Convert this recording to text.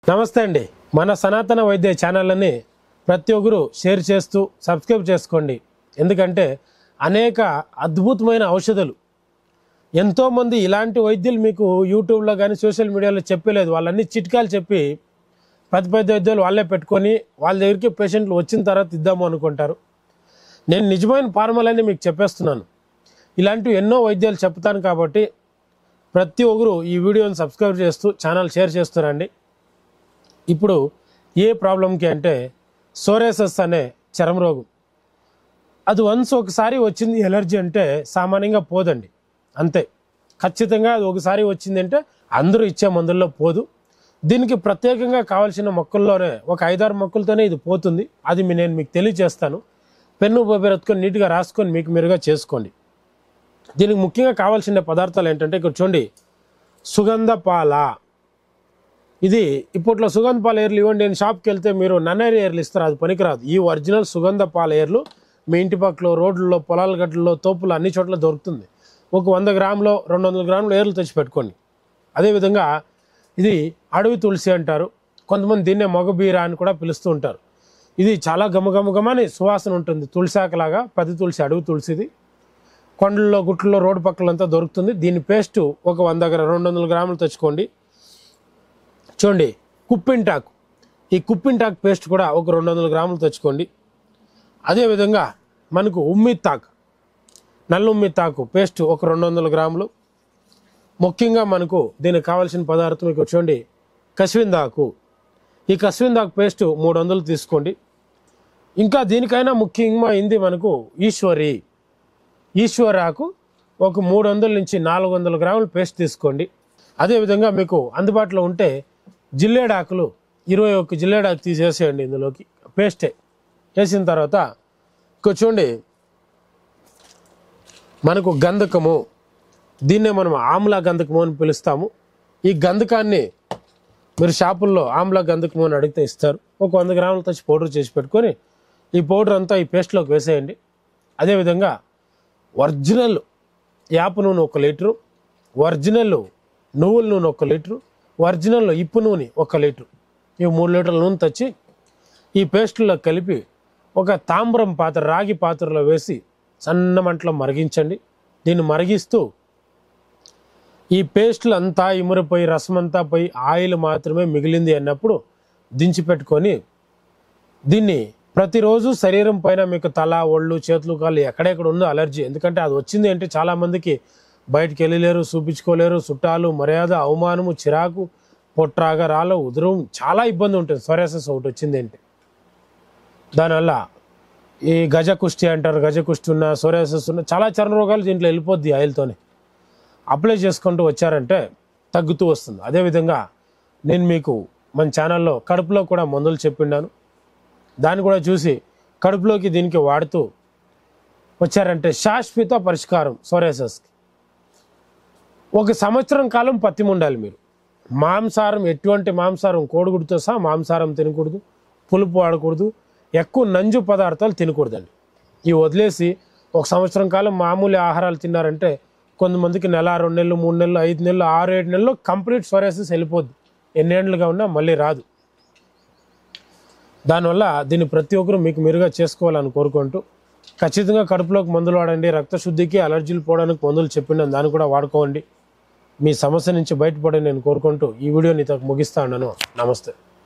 నమస్తే అండి. మన సనాతన వైద్య ఛానల్ని ప్రతి ఒక్కరు షేర్ చేస్తూ సబ్స్క్రైబ్ చేసుకోండి. ఎందుకంటే అనేక అద్భుతమైన ఔషధాలు ఎంతోమంది ఇలాంటి వైద్యులు మీకు యూట్యూబ్లో కానీ సోషల్ మీడియాలో చెప్పలేదు. వాళ్ళన్నీ చిట్కాలు చెప్పి పెద్ద వైద్యులు వాళ్ళే పెట్టుకొని వాళ్ళ దగ్గరికి పేషెంట్లు వచ్చిన తర్వాత ఇద్దాము అనుకుంటారు. నేను నిజమైన ఫార్ములాని మీకు చెప్పేస్తున్నాను. ఇలాంటివి ఎన్నో వైద్యాలు చెప్తాను కాబట్టి ప్రతి ఒక్కరు ఈ వీడియోని సబ్స్క్రైబ్ చేస్తూ ఛానల్ షేర్ చేస్తారండి. ఇప్పుడు ఏ ప్రాబ్లంకి అంటే సోరియాసిస్ అనే చర్మ రోగం. అది వన్స్ ఒకసారి వచ్చింది ఎలర్జీ అంటే సామాన్యంగా పోదండి, అంతే. ఖచ్చితంగా అది ఒకసారి వచ్చింది అంటే అందరూ ఇచ్చే మందుల్లో పోదు. దీనికి ప్రత్యేకంగా కావాల్సిన మొక్కల్లోనే ఒక 5-6 మొక్కలతోనే ఇది పోతుంది. అది నేను మీకు తెలియజేస్తాను. పెన్ను బొబ్బెరత్తుకొని నీట్గా రాసుకొని మీకు మీరుగా చేసుకోండి. దీనికి ముఖ్యంగా కావాల్సిన పదార్థాలు ఏంటంటే ఇక్కడ చూడండి, సుగంధ పాల. ఇది ఇప్పట్లో సుగంధ పాల ఏర్లు ఇవ్వండి, నేను షాప్కి వెళ్తే మీరు నన్నేరు ఏర్లు ఇస్తారు, అది పనికిరాదు. ఈ ఒరిజినల్ సుగంధ పాల ఏర్లు మీ ఇంటి పక్కలో, రోడ్లలో, పొలాల గడ్డల్లో, తోపులు అన్ని చోట్ల దొరుకుతుంది. ఒక 100 గ్రాములు 200 గ్రాములు ఏర్లు తెచ్చి పెట్టుకోండి. అదేవిధంగా ఇది అడవి తులసి అంటారు, కొంతమంది దీన్నే మగబీర అని కూడా పిలుస్తూ ఉంటారు. ఇది చాలా గమగమగమని సువాసన ఉంటుంది, తులసాకలాగా. పెద్ద తులసి, అడవి తులసిది కొండల్లో, గుట్లలో, రోడ్డు పక్కలంతా దొరుకుతుంది. దీని పేస్టు ఒక 200 గ్రాములు తెచ్చుకోండి. చూడండి, కుప్పింటాకు. ఈ కుప్పింటాకు పేస్ట్ కూడా ఒక 200 గ్రాములు తెచ్చుకోండి. అదేవిధంగా మనకు ఉమ్మిత్తాకు, నల్ల ఉమ్మిత్తాకు పేస్ట్ ఒక 200 గ్రాములు. ముఖ్యంగా మనకు దీనికి కావాల్సిన పదార్థం ఇక్కడ చూడండి, కస్విందాకు. ఈ కస్విందాకు పేస్ట్ 300 తీసుకోండి. ఇంకా దీనికైనా ముఖ్యంగా అయింది మనకు ఈశ్వరాకు ఒక 300 నుంచి 400 గ్రాములు పేస్ట్ తీసుకోండి. అదేవిధంగా మీకు అందుబాటులో ఉంటే జిల్లేడాకులు 21 జిల్లేడాకు తీసేసేయండి ఇందులోకి, పేస్టే వేసిన తర్వాత ఇక్కడ చూడండి మనకు గంధకము. దీన్నే మనం ఆమ్లా గంధకము అని పిలుస్తాము. ఈ గంధకాన్ని మీరు షాపుల్లో ఆమ్లా గంధకము అని అడిగితే ఇస్తారు. ఒక 100 గ్రాములు తెచ్చి పౌడర్ చేసి పెట్టుకొని ఈ పౌడర్ అంతా ఈ పేస్ట్లోకి వేసేయండి. అదేవిధంగా ఒరిజినల్ యాప నూనె 1 లీటరు, ఒరిజినల్ నువ్వుల నూనె 1 లీటరు, ఒరిజినల్ ఇప్పు నూనె 1 లీటరు, ఇవి 3 లీటర్ల నూనె తెచ్చి ఈ పేస్టుల్లో కలిపి ఒక తామ్రం పాత్ర, రాగి పాత్రలో వేసి సన్న మంటలో మరిగించండి. దీన్ని మరిగిస్తూ ఈ పేస్టులు అంతా ఇమురిపోయి రసమంతా పోయి ఆయిల్ మాత్రమే మిగిలింది అన్నప్పుడు దించి పెట్టుకొని దీన్ని ప్రతిరోజు శరీరం పైన మీకు తల, ఒళ్ళు, చేతులు, కాళ్ళు ఎక్కడెక్కడ ఉందో అలర్జీ, ఎందుకంటే అది వచ్చింది అంటే చాలామందికి బయటికి వెళ్ళలేరు, చూపించుకోలేరు. చుట్టాలు, మర్యాద, అవమానము, చిరాకు, పొట్రాగా, రాళ్ళు, ఉదరం, చాలా ఇబ్బంది ఉంటుంది. సోరియాసిస్ ఒకటి వచ్చింది అంటే దానివల్ల ఈ గజ కుష్టి అంటారు, గజ కుష్టి ఉన్న, సోరియాసిస్ ఉన్న చాలా చర్మ రోగాలు దీంట్లో వెళ్ళిపోద్ది. ఆయిల్తోనే అప్లై చేసుకుంటూ వచ్చారంటే తగ్గుతూ వస్తుంది. అదేవిధంగా నేను మీకు మన ఛానల్లో కడుపులో కూడా మందులు చెప్పిన్నాను, దాన్ని కూడా చూసి కడుపులోకి దీనికి వాడుతూ వచ్చారంటే శాశ్వత పరిష్కారం సోరియాసిస్కి. 1 సంవత్సరం కాలం పత్యం ఉండాలి మీరు. మాంసాహారం, ఎటువంటి మాంసాహారం, కోడిగుడితో సహా మాంసాహారం తినకూడదు, పులుపు వాడకూడదు, ఎక్కువ నంజు పదార్థాలు తినకూడదండి. ఇవి వదిలేసి 1 సంవత్సరం కాలం మామూలు ఆహారాలు తిన్నారంటే కొంతమందికి నెల, 2 నెలలు, 3 నెలలు, 5 నెలలు, 6, 7 నెలల్లో కంప్లీట్ సోరియాసిస్ వెళ్ళిపోద్ది. ఎన్నేళ్ళుగా ఉన్నా మళ్ళీ రాదు. దానివల్ల దీన్ని ప్రతి ఒక్కరు మీకు మీరుగా చేసుకోవాలని కోరుకుంటూ ఖచ్చితంగా కడుపులోకి మందులు వాడండి. రక్తశుద్ధికి, అలర్జీలు పోవడానికి మందులు చెప్పినాను, దాన్ని కూడా వాడుకోండి. మీ సమస్య నుంచి బయటపడి నేను కోరుకుంటూ ఈ వీడియోని ముగిస్తా ఉన్నాను. నమస్తే.